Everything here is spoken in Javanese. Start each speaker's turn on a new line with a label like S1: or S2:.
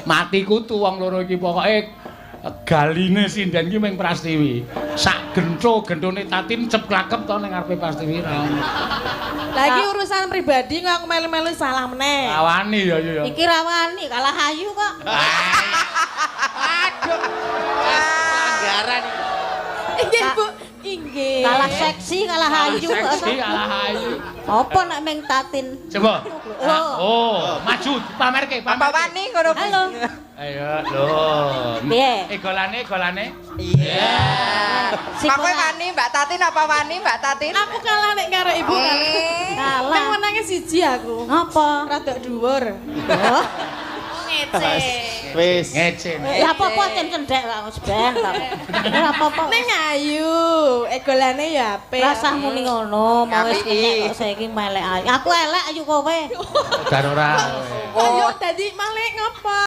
S1: Mati kutu wong loro iki pokoke galine sinden iki ming Prastiwi. Sak gentone Tatin cep klakep to ning ngarepe Prastiwi ra ono.
S2: Lah iki urusan pribadi kok aku melu-melu salah meneh.
S1: Rawani ya ya.
S3: Iki rawani kalah ayu kok.
S4: Aduh. Pelanggaran iki.
S2: Inggih, Bu. Inggih.
S3: Kalah seksi, kalah ayu kok.
S1: Seksi kalah ayu.
S3: Apa nek ming Tatin?
S1: Coba.
S3: Oh.
S1: Maju pamerke,
S4: Apa wani ngono kuwi?
S3: Halo.
S1: Ayo, lho.
S3: Piye?
S1: Golane.
S4: Iya.
S3: Si
S4: Pak kowe
S3: Pola.
S4: wani Mbak Tatin apa wani Mbak Tatin?
S2: Aku kalah nek karo ibu kan.
S3: Kalah.
S2: Nang menange siji aku.
S3: Apa?
S2: Rada dhuwur.
S3: Oh.
S2: Ngece.
S5: Wis.
S1: Ngece.
S3: Ya apa-apa cendek kok wis ben kok. Ya apa-apa.
S2: Ning ayu, egolane ya apik.
S3: Rasah muni ngono, mau wis
S4: Apik.
S3: kenyek kok saiki melek ayu. Aku elek ayu kowe.
S1: Dan ora.
S2: Ayo dadi malih ngapa?